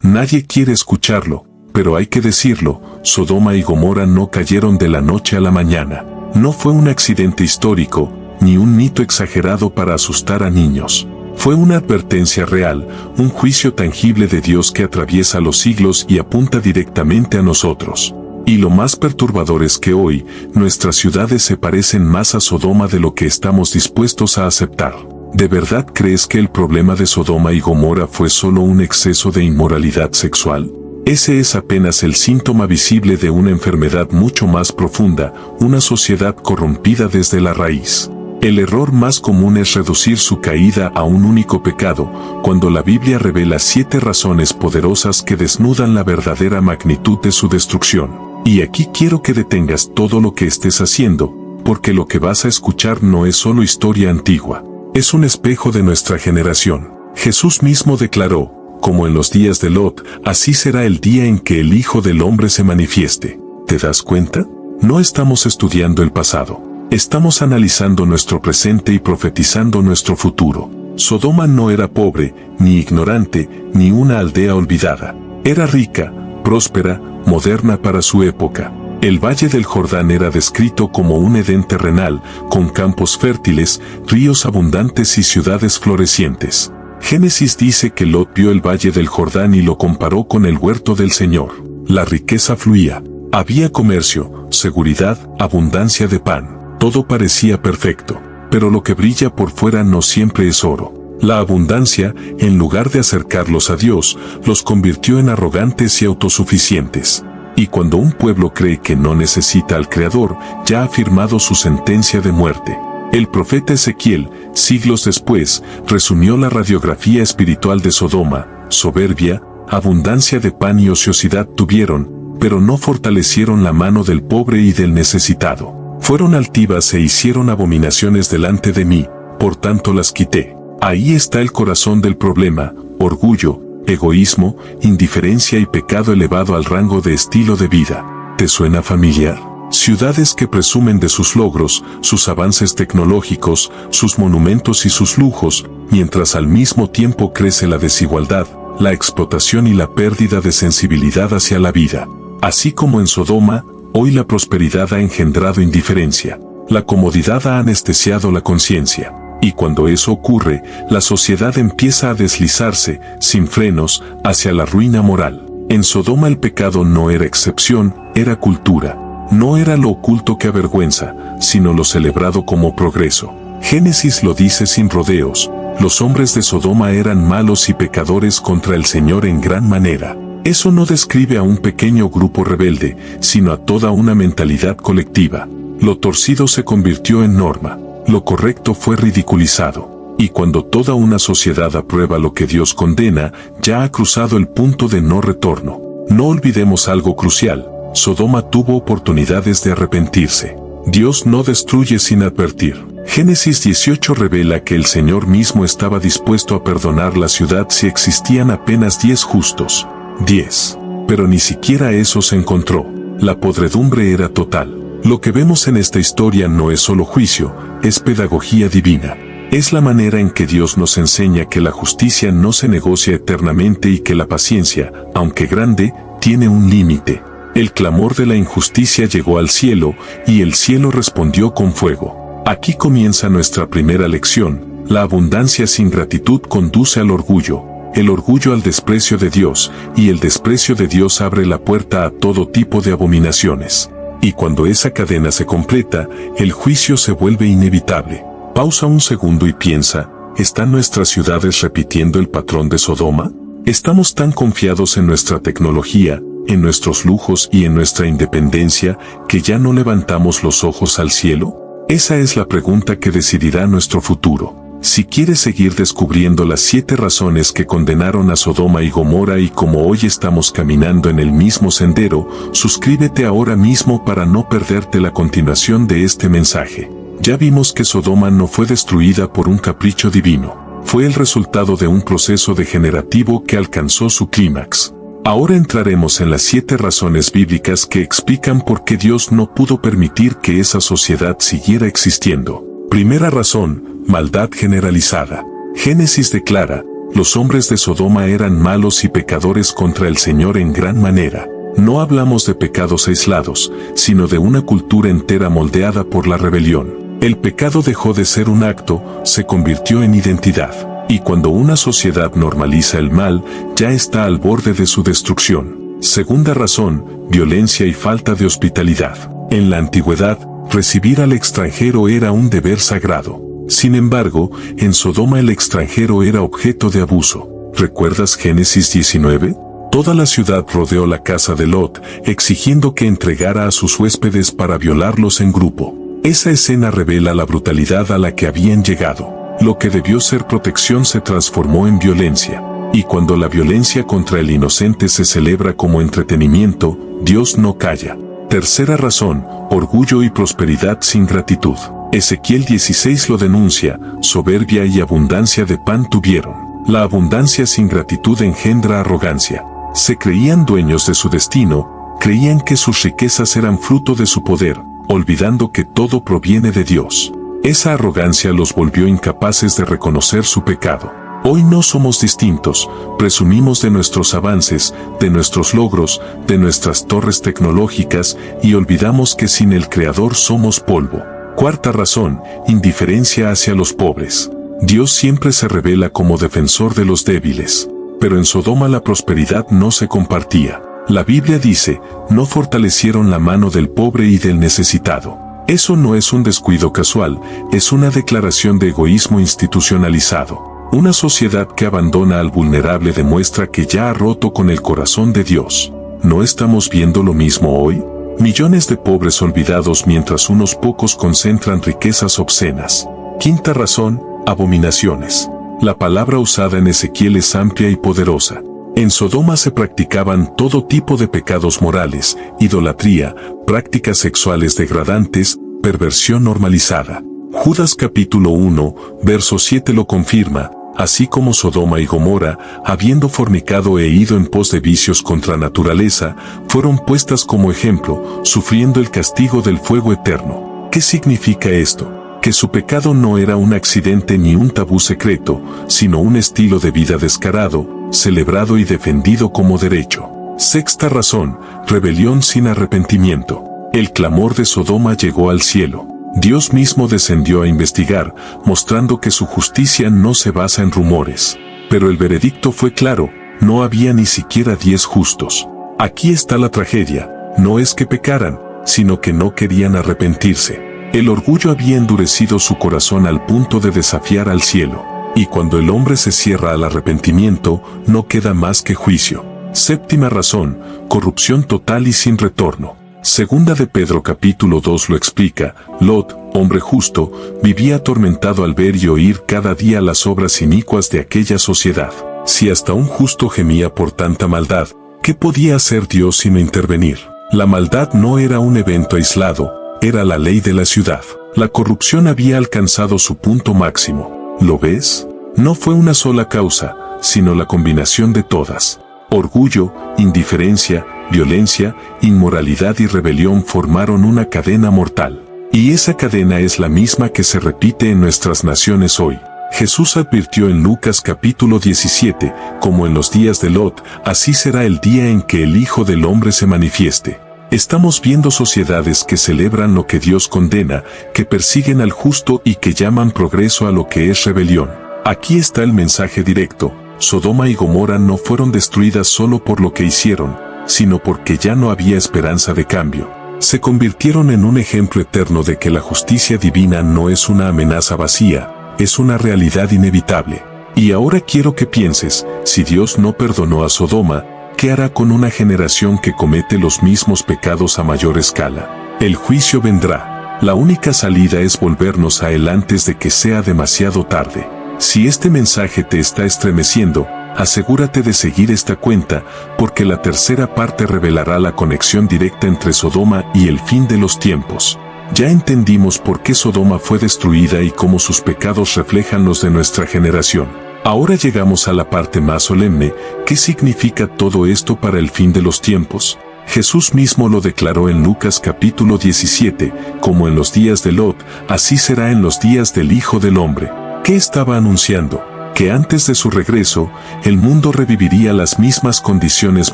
Nadie quiere escucharlo, pero hay que decirlo, Sodoma y Gomorra no cayeron de la noche a la mañana. No fue un accidente histórico, ni un mito exagerado para asustar a niños. Fue una advertencia real, un juicio tangible de Dios que atraviesa los siglos y apunta directamente a nosotros. Y lo más perturbador es que hoy, nuestras ciudades se parecen más a Sodoma de lo que estamos dispuestos a aceptar. ¿De verdad crees que el problema de Sodoma y Gomorra fue solo un exceso de inmoralidad sexual? Ese es apenas el síntoma visible de una enfermedad mucho más profunda, una sociedad corrompida desde la raíz. El error más común es reducir su caída a un único pecado, cuando la Biblia revela 7 razones poderosas que desnudan la verdadera magnitud de su destrucción. Y aquí quiero que detengas todo lo que estés haciendo, porque lo que vas a escuchar no es solo historia antigua, es un espejo de nuestra generación. Jesús mismo declaró, como en los días de Lot, así será el día en que el Hijo del Hombre se manifieste. ¿Te das cuenta? No estamos estudiando el pasado. Estamos analizando nuestro presente y profetizando nuestro futuro. Sodoma no era pobre, ni ignorante, ni una aldea olvidada. Era rica, próspera, moderna para su época. El Valle del Jordán era descrito como un Edén terrenal, con campos fértiles, ríos abundantes y ciudades florecientes. Génesis dice que Lot vio el Valle del Jordán y lo comparó con el huerto del Señor. La riqueza fluía. Había comercio, seguridad, abundancia de pan. Todo parecía perfecto, pero lo que brilla por fuera no siempre es oro. La abundancia, en lugar de acercarlos a Dios, los convirtió en arrogantes y autosuficientes. Y cuando un pueblo cree que no necesita al Creador, ya ha firmado su sentencia de muerte. El profeta Ezequiel, siglos después, resumió la radiografía espiritual de Sodoma: soberbia, abundancia de pan y ociosidad tuvieron, pero no fortalecieron la mano del pobre y del necesitado. Fueron altivas e hicieron abominaciones delante de mí, por tanto las quité. Ahí está el corazón del problema: orgullo, egoísmo, indiferencia y pecado elevado al rango de estilo de vida. ¿Te suena familiar? Ciudades que presumen de sus logros, sus avances tecnológicos, sus monumentos y sus lujos, mientras al mismo tiempo crece la desigualdad, la explotación y la pérdida de sensibilidad hacia la vida. Así como en Sodoma, hoy la prosperidad ha engendrado indiferencia. La comodidad ha anestesiado la conciencia. Y cuando eso ocurre, la sociedad empieza a deslizarse, sin frenos, hacia la ruina moral. En Sodoma el pecado no era excepción, era cultura. No era lo oculto que avergüenza, sino lo celebrado como progreso. Génesis lo dice sin rodeos: los hombres de Sodoma eran malos y pecadores contra el Señor en gran manera. Eso no describe a un pequeño grupo rebelde, sino a toda una mentalidad colectiva. Lo torcido se convirtió en norma, lo correcto fue ridiculizado. Y cuando toda una sociedad aprueba lo que Dios condena, ya ha cruzado el punto de no retorno. No olvidemos algo crucial: Sodoma tuvo oportunidades de arrepentirse. Dios no destruye sin advertir. Génesis 18 revela que el Señor mismo estaba dispuesto a perdonar la ciudad si existían apenas 10 justos. 10. Pero ni siquiera eso se encontró. La podredumbre era total. Lo que vemos en esta historia no es solo juicio, es pedagogía divina. Es la manera en que Dios nos enseña que la justicia no se negocia eternamente y que la paciencia, aunque grande, tiene un límite. El clamor de la injusticia llegó al cielo, y el cielo respondió con fuego. Aquí comienza nuestra primera lección: la abundancia sin gratitud conduce al orgullo, el orgullo al desprecio de Dios, y el desprecio de Dios abre la puerta a todo tipo de abominaciones. Y cuando esa cadena se completa, el juicio se vuelve inevitable. Pausa un segundo y piensa: ¿están nuestras ciudades repitiendo el patrón de Sodoma? ¿Estamos tan confiados en nuestra tecnología, en nuestros lujos y en nuestra independencia, que ya no levantamos los ojos al cielo? Esa es la pregunta que decidirá nuestro futuro. Si quieres seguir descubriendo las 7 razones que condenaron a Sodoma y Gomorra y como hoy estamos caminando en el mismo sendero, suscríbete ahora mismo para no perderte la continuación de este mensaje. Ya vimos que Sodoma no fue destruida por un capricho divino. Fue el resultado de un proceso degenerativo que alcanzó su clímax. Ahora entraremos en las 7 razones bíblicas que explican por qué Dios no pudo permitir que esa sociedad siguiera existiendo. Primera razón: maldad generalizada. Génesis declara: Los hombres de Sodoma eran malos y pecadores contra el Señor en gran manera. No hablamos de pecados aislados, sino de una cultura entera moldeada por la rebelión. El pecado dejó de ser un acto, se convirtió en identidad. Y cuando una sociedad normaliza el mal, ya está al borde de su destrucción. Segunda razón, violencia y falta de hospitalidad. En la antigüedad, recibir al extranjero era un deber sagrado. Sin embargo, en Sodoma el extranjero era objeto de abuso. ¿Recuerdas Génesis 19? Toda la ciudad rodeó la casa de Lot, exigiendo que entregara a sus huéspedes para violarlos en grupo. Esa escena revela la brutalidad a la que habían llegado. Lo que debió ser protección se transformó en violencia. Y cuando la violencia contra el inocente se celebra como entretenimiento, Dios no calla. Tercera razón, orgullo y prosperidad sin gratitud. Ezequiel 16 lo denuncia, soberbia y abundancia de pan tuvieron. La abundancia sin gratitud engendra arrogancia. Se creían dueños de su destino, creían que sus riquezas eran fruto de su poder, olvidando que todo proviene de Dios. Esa arrogancia los volvió incapaces de reconocer su pecado. Hoy no somos distintos, presumimos de nuestros avances, de nuestros logros, de nuestras torres tecnológicas y olvidamos que sin el Creador somos polvo. Cuarta razón, indiferencia hacia los pobres. Dios siempre se revela como defensor de los débiles. Pero en Sodoma la prosperidad no se compartía. La Biblia dice, no fortalecieron la mano del pobre y del necesitado. Eso no es un descuido casual, es una declaración de egoísmo institucionalizado. Una sociedad que abandona al vulnerable demuestra que ya ha roto con el corazón de Dios. ¿No estamos viendo lo mismo hoy? Millones de pobres olvidados mientras unos pocos concentran riquezas obscenas. Quinta razón, abominaciones. La palabra usada en Ezequiel es amplia y poderosa. En Sodoma se practicaban todo tipo de pecados morales, idolatría, prácticas sexuales degradantes, perversión normalizada. Judas capítulo 1, verso 7 lo confirma. Así como Sodoma y Gomorra, habiendo fornicado e ido en pos de vicios contra naturaleza, fueron puestas como ejemplo, sufriendo el castigo del fuego eterno. ¿Qué significa esto? Que su pecado no era un accidente ni un tabú secreto, sino un estilo de vida descarado, celebrado y defendido como derecho. Sexta razón, rebelión sin arrepentimiento. El clamor de Sodoma llegó al cielo. Dios mismo descendió a investigar, mostrando que su justicia no se basa en rumores. Pero el veredicto fue claro, no había ni siquiera 10 justos. Aquí está la tragedia, no es que pecaran, sino que no querían arrepentirse. El orgullo había endurecido su corazón al punto de desafiar al cielo. Y cuando el hombre se cierra al arrepentimiento, no queda más que juicio. Séptima razón, corrupción total y sin retorno. Segunda de Pedro capítulo 2 lo explica. Lot, hombre justo, vivía atormentado al ver y oír cada día las obras inicuas de aquella sociedad. Si hasta un justo gemía por tanta maldad, ¿qué podía hacer Dios sino intervenir? La maldad no era un evento aislado, era la ley de la ciudad. La corrupción había alcanzado su punto máximo. ¿Lo ves? No fue una sola causa, sino la combinación de todas. Orgullo, indiferencia, violencia, inmoralidad y rebelión formaron una cadena mortal. Y esa cadena es la misma que se repite en nuestras naciones hoy. Jesús advirtió en Lucas capítulo 17, como en los días de Lot, así será el día en que el Hijo del Hombre se manifieste. Estamos viendo sociedades que celebran lo que Dios condena, que persiguen al justo y que llaman progreso a lo que es rebelión. Aquí está el mensaje directo. Sodoma y Gomorra no fueron destruidas solo por lo que hicieron, sino porque ya no había esperanza de cambio. Se convirtieron en un ejemplo eterno de que la justicia divina no es una amenaza vacía, es una realidad inevitable. Y ahora quiero que pienses, si Dios no perdonó a Sodoma, ¿qué hará con una generación que comete los mismos pecados a mayor escala? El juicio vendrá. La única salida es volvernos a Él antes de que sea demasiado tarde. Si este mensaje te está estremeciendo, asegúrate de seguir esta cuenta, porque la tercera parte revelará la conexión directa entre Sodoma y el fin de los tiempos. Ya entendimos por qué Sodoma fue destruida y cómo sus pecados reflejan los de nuestra generación. Ahora llegamos a la parte más solemne. ¿Qué significa todo esto para el fin de los tiempos? Jesús mismo lo declaró en Lucas capítulo 17, como en los días de Lot, así será en los días del Hijo del Hombre. ¿Qué estaba anunciando? que antes de su regreso, el mundo reviviría las mismas condiciones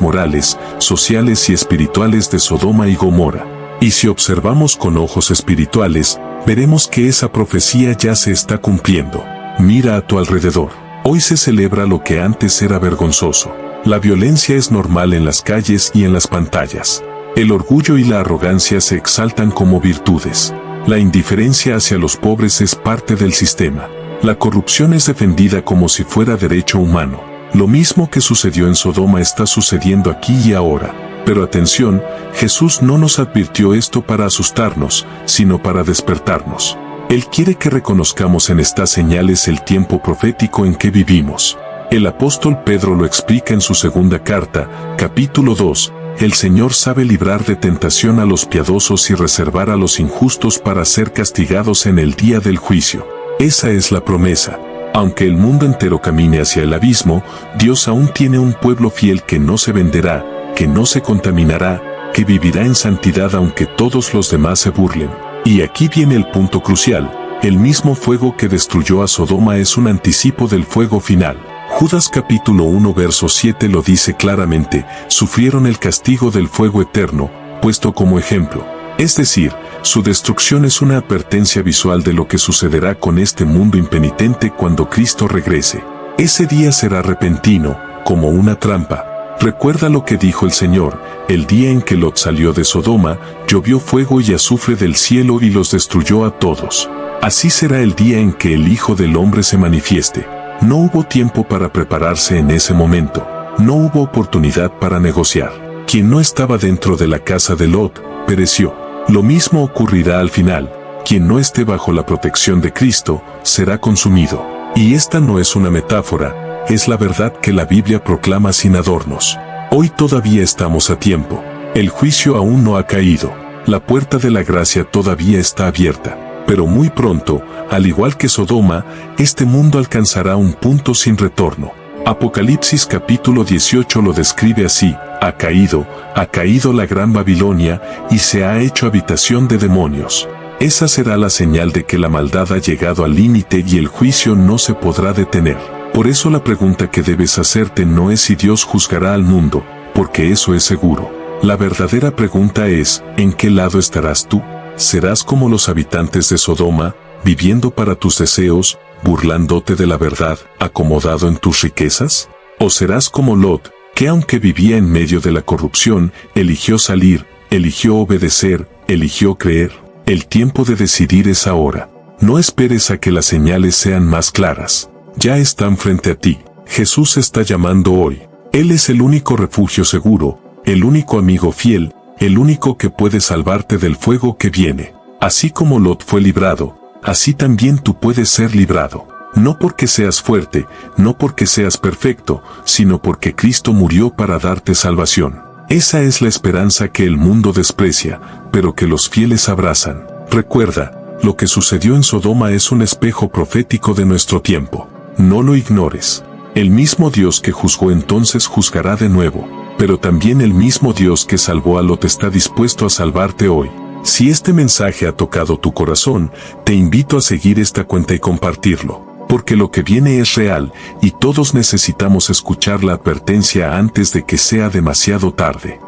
morales, sociales y espirituales de Sodoma y Gomorra. Y si observamos con ojos espirituales, veremos que esa profecía ya se está cumpliendo. Mira a tu alrededor. Hoy se celebra lo que antes era vergonzoso. La violencia es normal en las calles y en las pantallas. El orgullo y la arrogancia se exaltan como virtudes. La indiferencia hacia los pobres es parte del sistema. La corrupción es defendida como si fuera derecho humano. Lo mismo que sucedió en Sodoma está sucediendo aquí y ahora. Pero atención, Jesús no nos advirtió esto para asustarnos, sino para despertarnos. Él quiere que reconozcamos en estas señales el tiempo profético en que vivimos. El apóstol Pedro lo explica en su segunda carta, capítulo 2, el Señor sabe librar de tentación a los piadosos y reservar a los injustos para ser castigados en el día del juicio. Esa es la promesa. Aunque el mundo entero camine hacia el abismo, Dios aún tiene un pueblo fiel que no se venderá, que no se contaminará, que vivirá en santidad aunque todos los demás se burlen. Y aquí viene el punto crucial. El mismo fuego que destruyó a Sodoma es un anticipo del fuego final. Judas capítulo 1 verso 7 lo dice claramente, sufrieron el castigo del fuego eterno, puesto como ejemplo. Es decir, su destrucción es una advertencia visual de lo que sucederá con este mundo impenitente cuando Cristo regrese. Ese día será repentino, como una trampa. Recuerda lo que dijo el Señor, el día en que Lot salió de Sodoma, llovió fuego y azufre del cielo y los destruyó a todos. Así será el día en que el Hijo del Hombre se manifieste. No hubo tiempo para prepararse en ese momento. No hubo oportunidad para negociar. Quien no estaba dentro de la casa de Lot, pereció. Lo mismo ocurrirá al final. Quien no esté bajo la protección de Cristo, será consumido. Y esta no es una metáfora, es la verdad que la Biblia proclama sin adornos. Hoy todavía estamos a tiempo. El juicio aún no ha caído. La puerta de la gracia todavía está abierta. Pero muy pronto, al igual que Sodoma, este mundo alcanzará un punto sin retorno. Apocalipsis capítulo 18 lo describe así, ha caído la gran Babilonia, y se ha hecho habitación de demonios. Esa será la señal de que la maldad ha llegado al límite y el juicio no se podrá detener. Por eso la pregunta que debes hacerte no es si Dios juzgará al mundo, porque eso es seguro. La verdadera pregunta es, ¿en qué lado estarás tú? ¿Serás como los habitantes de Sodoma, viviendo para tus deseos, burlándote de la verdad, acomodado en tus riquezas? ¿O serás como Lot, que aunque vivía en medio de la corrupción, eligió salir, eligió obedecer, eligió creer? El tiempo de decidir es ahora. No esperes a que las señales sean más claras. Ya están frente a ti. Jesús está llamando hoy. Él es el único refugio seguro, el único amigo fiel, el único que puede salvarte del fuego que viene. Así como Lot fue librado, así también tú puedes ser librado. No porque seas fuerte, no porque seas perfecto, sino porque Cristo murió para darte salvación. Esa es la esperanza que el mundo desprecia, pero que los fieles abrazan. Recuerda, lo que sucedió en Sodoma es un espejo profético de nuestro tiempo. No lo ignores. El mismo Dios que juzgó entonces juzgará de nuevo, pero también el mismo Dios que salvó a Lot está dispuesto a salvarte hoy. Si este mensaje ha tocado tu corazón, te invito a seguir esta cuenta y compartirlo, porque lo que viene es real, y todos necesitamos escuchar la advertencia antes de que sea demasiado tarde.